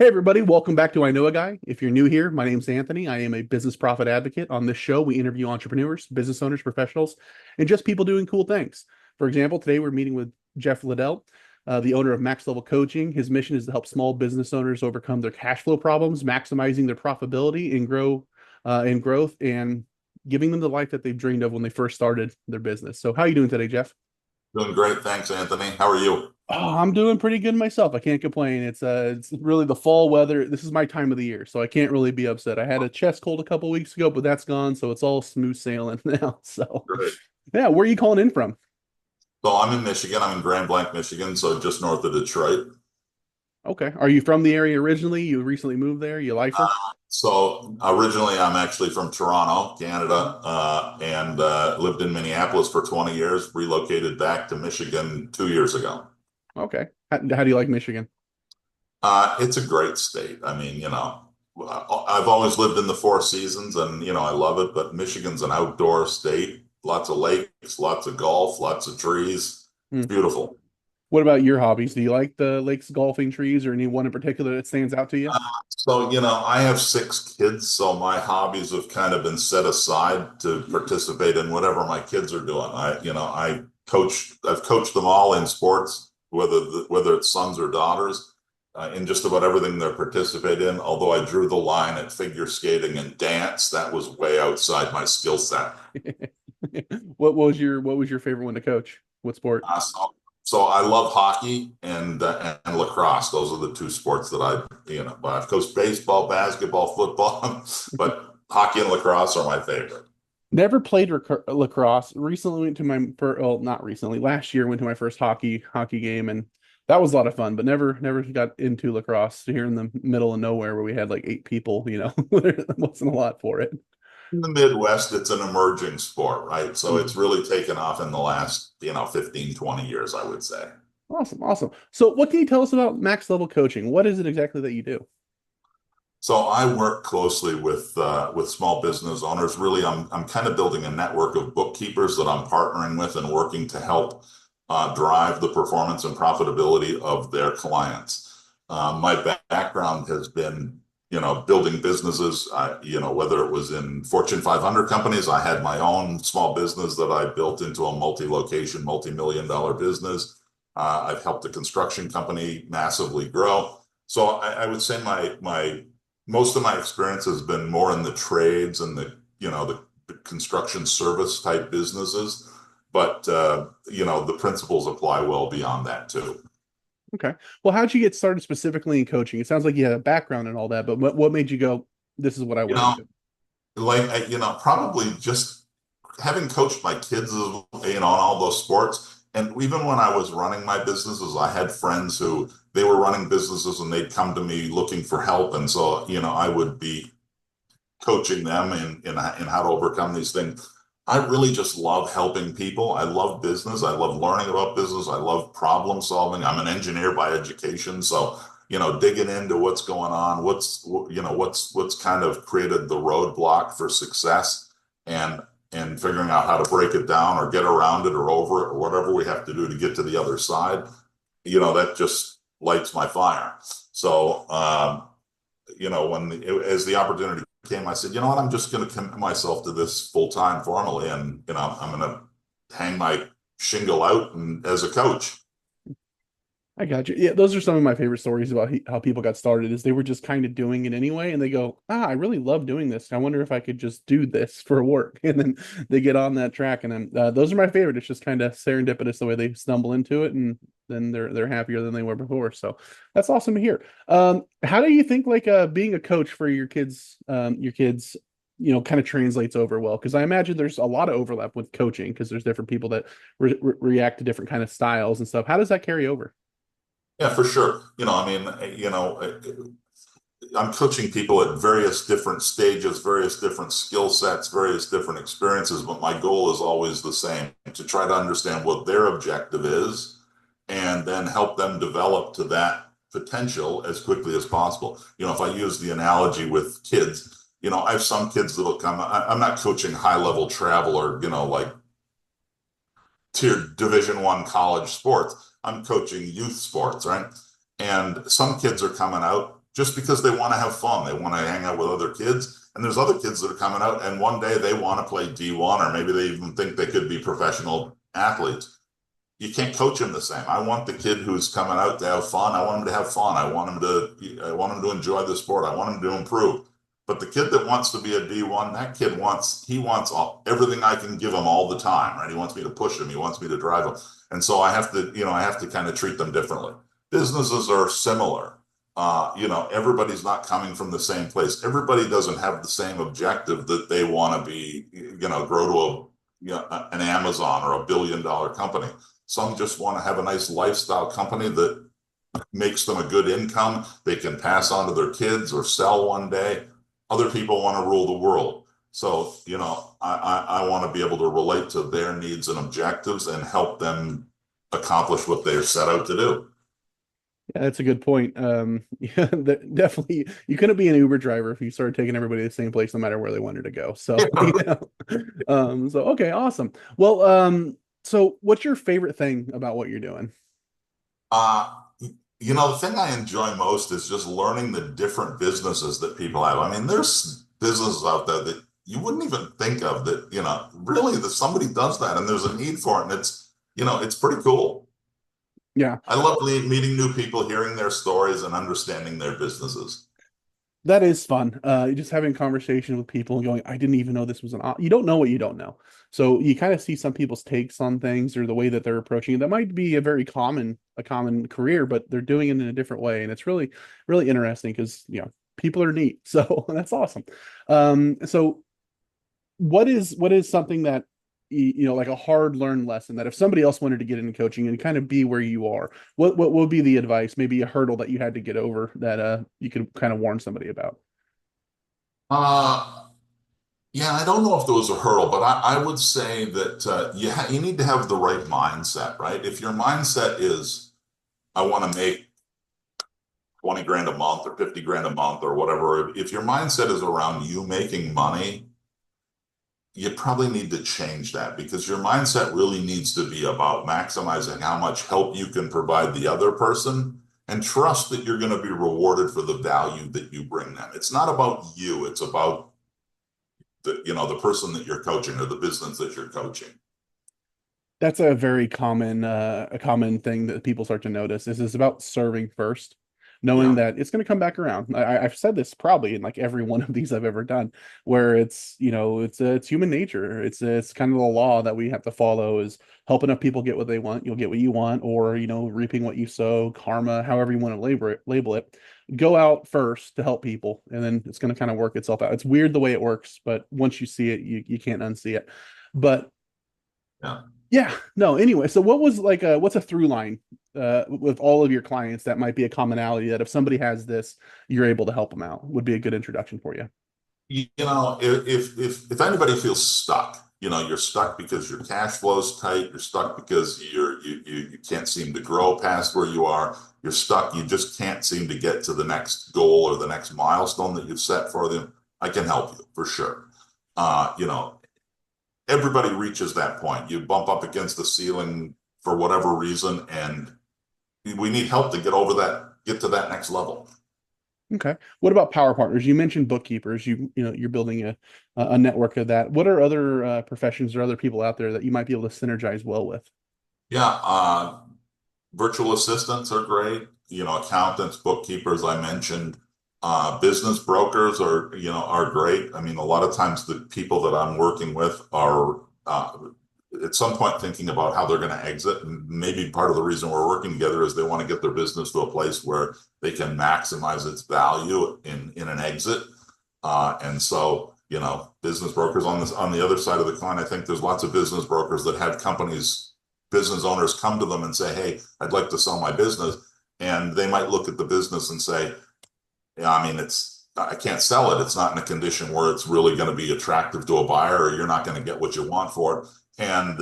Hey everybody, welcome back to I Know a Guy. If you're new here, my name's Anthony. I am a business profit advocate. On this show, we interview entrepreneurs, business owners, professionals, and just people doing cool things. For example, today we're meeting with Geoff Ladell, the owner of Max Level Coaching. His mission is to help small business owners overcome their cash flow problems, maximizing their profitability and growth, and giving them the life that they've dreamed of when they first started their business. So, how are you doing today, Geoff? Doing great. Thanks, Anthony. How are you? Oh, I'm doing pretty good myself. I can't complain. It's really the fall weather. This is my time of the year, so I can't really be upset. I had a chest cold a couple weeks ago, but that's gone, so it's all smooth sailing now. So, Great. yeah, where are you calling in from? So I'm in Michigan. I'm in Grand Blanc, Michigan, so just north of Detroit. Okay. Are you from the area originally? You recently moved there? You lifer? So originally, I'm actually from Toronto, Canada, and lived in Minneapolis for 20 years. Relocated back to Michigan 2 years ago. Okay. How do you like Michigan? It's a great state. I mean, I've always lived in the Four Seasons, and I love it. But Michigan's an outdoor state. Lots of lakes, lots of golf, lots of trees. It's Hmm. beautiful. What about your hobbies? Do you like the lakes, golfing, trees, or any one in particular that stands out to you? So, I have 6 kids, so my hobbies have kind of been set aside to participate in whatever my kids are doing. I've coached them all in sports, whether it's sons or daughters, in just about everything they're participating in. Although I drew the line at figure skating and dance, that was way outside my skill set. What was your favorite one to coach? What sport? So I love hockey and lacrosse. Those are the two sports that but I've coached baseball, basketball, football, but hockey and lacrosse are my favorite. Never played lacrosse. Recently went to well, not recently. Last year went to my first hockey game, and that was a lot of fun. But never got into lacrosse here in the middle of nowhere where we had like 8 people. There wasn't a lot for it. In the Midwest, it's an emerging sport, right? So Mm. it's really taken off in the last, 15, 20 years, I would say. Awesome, awesome. So, what can you tell us about max level coaching? What is it exactly that you do? So I work closely with small business owners. Really, I'm kind of building a network of bookkeepers that I'm partnering with and working to help drive the performance and profitability of their clients. My background has been, building businesses. Whether it was in Fortune 500 companies, I had my own small business that I built into a multi-location, multi-million-dollar business. I've helped a construction company massively grow. So I would say my most of my experience has been more in the trades and the construction service type businesses, but the principles apply well beyond that too. Okay. Well, how'd you get started specifically in coaching? It sounds like you had a background and all that, but what made you go, this is what I You want to know, do? probably just having coached my kids, on all those sports. And even when I was running my businesses, I had friends who they were running businesses and they'd come to me looking for help. And so, I would be coaching them in how to overcome these things. I really just love helping people. I love business. I love learning about business. I love problem solving. I'm an engineer by education, so digging into what's going on, what's kind of created the roadblock for success, and figuring out how to break it down or get around it or over it or whatever we have to do to get to the other side. That just lights my fire. So as the opportunity came, I said, you know what, I'm just going to commit myself to this full time formally, and I'm going to hang my shingle out and as a coach. I got you. Yeah, those are some of my favorite stories about how people got started is they were just kind of doing it anyway, and they go, I really love doing this. I wonder if I could just do this for work. And then they get on that track, and then those are my favorite. It's just kind of serendipitous the way they stumble into it, and then they're happier than they were before. So that's awesome to hear. How do you think like being a coach for your kids, kind of translates over well? Because I imagine there's a lot of overlap with coaching because there's different people that react to different kind of styles and stuff. How does that carry over? Yeah, for sure. I'm coaching people at various different stages, various different skill sets, various different experiences, but my goal is always the same, to try to understand what their objective is and then help them develop to that potential as quickly as possible. If I use the analogy with kids, I have some kids that'll come, I'm not coaching high level travel or, like tier Division 1 college sports. I'm coaching youth sports, right? And some kids are coming out just because they want to have fun. They want to hang out with other kids. And there's other kids that are coming out and one day they want to play D1 or maybe they even think they could be professional athletes. You can't coach them the same. I want the kid who's coming out to have fun. I want him to have fun. I want him to enjoy the sport. I want him to improve. But the kid that wants to be a D1, that kid wants everything I can give him all the time, right? He wants me to push him. He wants me to drive him. And so I have to kind of treat them differently. Businesses are similar. Everybody's not coming from the same place. Everybody doesn't have the same objective that they want to be, grow to an Amazon or $1 billion company. Some just want to have a nice lifestyle company that makes them a good income they can pass on to their kids or sell one day. Other people want to rule the world. So, I want to be able to relate to their needs and objectives and help them accomplish what they're set out to do. Yeah, that's a good point. Yeah, definitely, you couldn't be an Uber driver if you started taking everybody to the same place, no matter where they wanted to go. So, so okay, awesome. Well, so what's your favorite thing about what you're doing? Uh, the thing I enjoy most is just learning the different businesses that people have. I mean, there's businesses out there that you wouldn't even think of that, really that somebody does that and there's a need for it. And it's pretty cool. Yeah. I love meeting new people, hearing their stories and understanding their businesses. That is fun. Just having conversation with people and going, I didn't even know this was you don't know what you don't know. So you kind of see some people's takes on things or the way that they're approaching it. That might be a common career, but they're doing it in a different way. And it's really, really interesting because, people are neat. So that's awesome. So what is something that like a hard learned lesson that if somebody else wanted to get into coaching and kind of be where you are, what would be the advice, maybe a hurdle that you had to get over that you could kind of warn somebody about? Uh, yeah, I don't know if there was a hurdle, but I would say that you need to have the right mindset, right? If your mindset is, I want to make 20 grand a month or 50 grand a month or whatever, if your mindset is around you making money, you probably need to change that because your mindset really needs to be about maximizing how much help you can provide the other person and trust that you're going to be rewarded for the value that you bring them. It's not about you, it's about the person that you're coaching or the business that you're coaching. That's a common thing that people start to notice. This is about serving first, knowing Yeah. that it's going to come back around. I've said this probably in like every one of these I've ever done, where it's human nature. It's kind of the law that we have to follow is help enough people get what they want, you'll get what you want, or reaping what you sow, karma, however you want to label it. Go out first to help people, and then it's going to kind of work itself out. It's weird the way it works, but once you see it, you can't unsee it. But Yeah. yeah, no, anyway, so what's a through line with all of your clients that might be a commonality that if somebody has this, you're able to help them out would be a good introduction for you. If anybody feels stuck, you're stuck because your cash flow's tight, you're stuck because you can't seem to grow past where you are, you're stuck, you just can't seem to get to the next goal or the next milestone that you've set for them, I can help you for sure. Everybody reaches that point. You bump up against the ceiling for whatever reason, and we need help to get to that next level. Okay. What about power partners? You mentioned bookkeepers. You're building a network of that. What are other professions or other people out there that you might be able to synergize well with? Yeah, virtual assistants are great. Accountants, bookkeepers, I mentioned. Business brokers are great. I mean, a lot of times the people that I'm working with are at some point thinking about how they're going to exit. And maybe part of the reason we're working together is they want to get their business to a place where they can maximize its value in an exit. And so, business brokers on the other side of the coin, I think there's lots of business brokers that have business owners come to them and say, hey, I'd like to sell my business. And they might look at the business and say, yeah, I mean, I can't sell it. It's not in a condition where it's really going to be attractive to a buyer, or you're not going to get what you want for it. And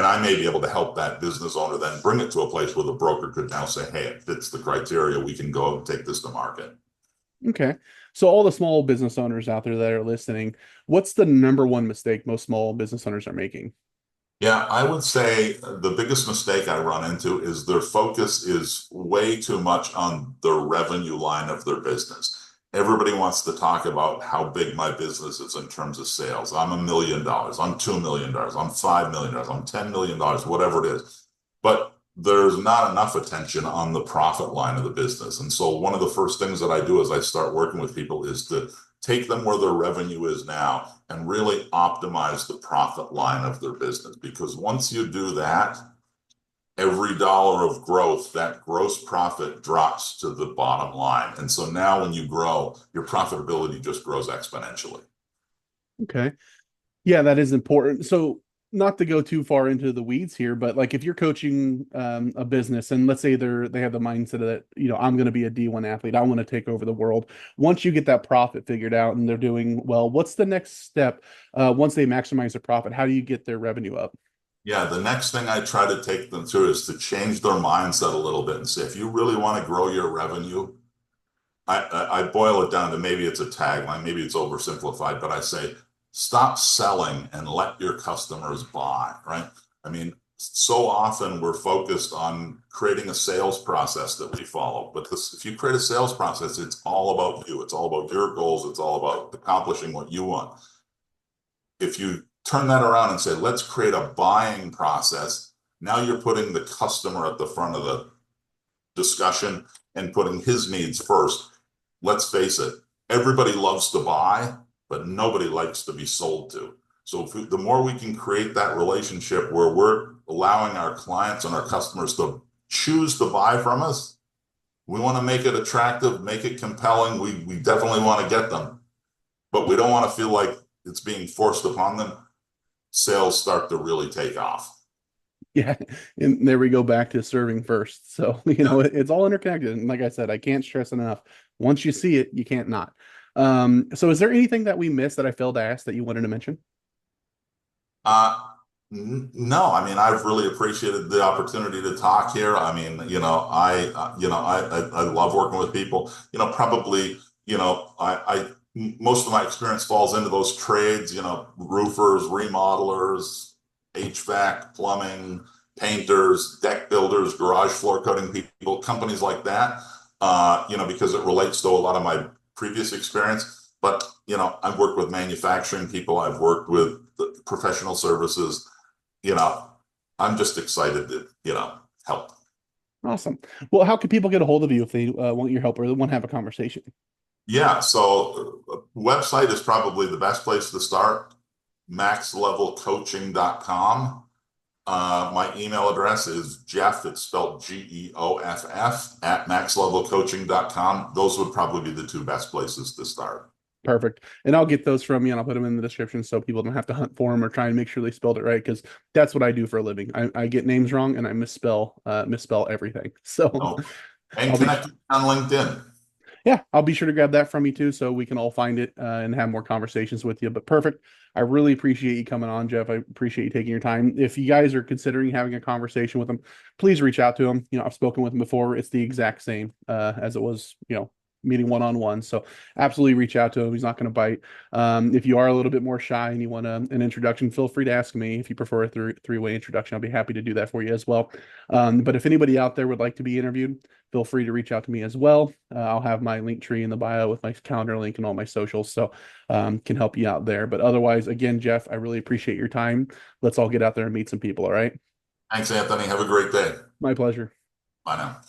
I may be able to help that business owner then bring it to a place where the broker could now say, hey, it fits the criteria. We can go and take this to market. Okay. So all the small business owners out there that are listening, what's the number one mistake most small business owners are making? Yeah, I would say the biggest mistake I run into is their focus is way too much on the revenue line of their business. Everybody wants to talk about how big my business is in terms of sales. I'm $1 million, I'm $2 million, I'm $5 million, I'm $10 million, whatever it is. But there's not enough attention on the profit line of the business. And so one of the first things that I do as I start working with people is to take them where their revenue is now and really optimize the profit line of their business. Because once you do that, every dollar of growth, that gross profit drops to the bottom line. And so now when you grow, your profitability just grows exponentially. Okay. Yeah, that is important. So not to go too far into the weeds here, but like if you're coaching a business and let's say they have the mindset that, I'm going to be a D1 athlete, I want to take over the world. Once you get that profit figured out and they're doing well, what's the next step once they maximize their profit? How do you get their revenue up? Yeah, the next thing I try to take them through is to change their mindset a little bit and say, if you really want to grow your revenue, I boil it down to maybe it's a tagline, maybe it's oversimplified, but I say stop selling and let your customers buy, right? I mean, so often we're focused on creating a sales process that we follow, but if you create a sales process, it's all about you. It's all about your goals. It's all about accomplishing what you want. If you turn that around and say, let's create a buying process, now you're putting the customer at the front of the discussion and putting his needs first. Let's face it, everybody loves to buy, but nobody likes to be sold to. So the more we can create that relationship where we're allowing our clients and our customers to choose to buy from us, we want to make it attractive, make it compelling. We definitely want to get them, but we don't want to feel like it's being forced upon them. Sales start to really take off. Yeah, and there we go back to serving first. So, Yeah. it's all interconnected. And like I said, I can't stress enough. Once you see it, you can't not. So is there anything that we missed that I failed to ask that you wanted to mention? Uh, no, I mean, I've really appreciated the opportunity to talk here. I mean, I love working with people. Probably, most of my experience falls into those trades. Roofers, remodelers, HVAC, plumbing, painters, deck builders, garage floor coating people, companies like that. Because it relates to a lot of my previous experience. But I've worked with manufacturing people. I've worked with the professional services. You know, I'm just excited to help. Awesome. Well, how can people get a hold of you if they want your help or they want to have a conversation? Yeah, so website is probably the best place to start. maxlevelcoaching.com. My email address is Geoff, it's spelled Geoff at maxlevelcoaching.com. Those would probably be the two best places to start. Perfect. And I'll get those from you and I'll put them in the description so people don't have to hunt for them or try and make sure they spelled it right because that's what I do for a living. I get names wrong and I misspell everything. So Oh, and I'll be connect on LinkedIn. yeah, I'll be sure to grab that from you too so we can all find it and have more conversations with you. But perfect. I really appreciate you coming on, Geoff. I appreciate you taking your time. If you guys are considering having a conversation with him, please reach out to him. I've spoken with him before. It's the exact same as it was, meeting one-on-one. So absolutely reach out to him. He's not going to bite. If you are a little bit more shy and you want an introduction, feel free to ask me. If you prefer a three-way introduction, I'll be happy to do that for you as well. But if anybody out there would like to be interviewed, feel free to reach out to me as well. I'll have my link tree in the bio with my calendar link and all my socials. So can help you out there. But otherwise, again, Geoff, I really appreciate your time. Let's all get out there and meet some people. All right. Thanks, Anthony. Have a great day. My pleasure. Bye now.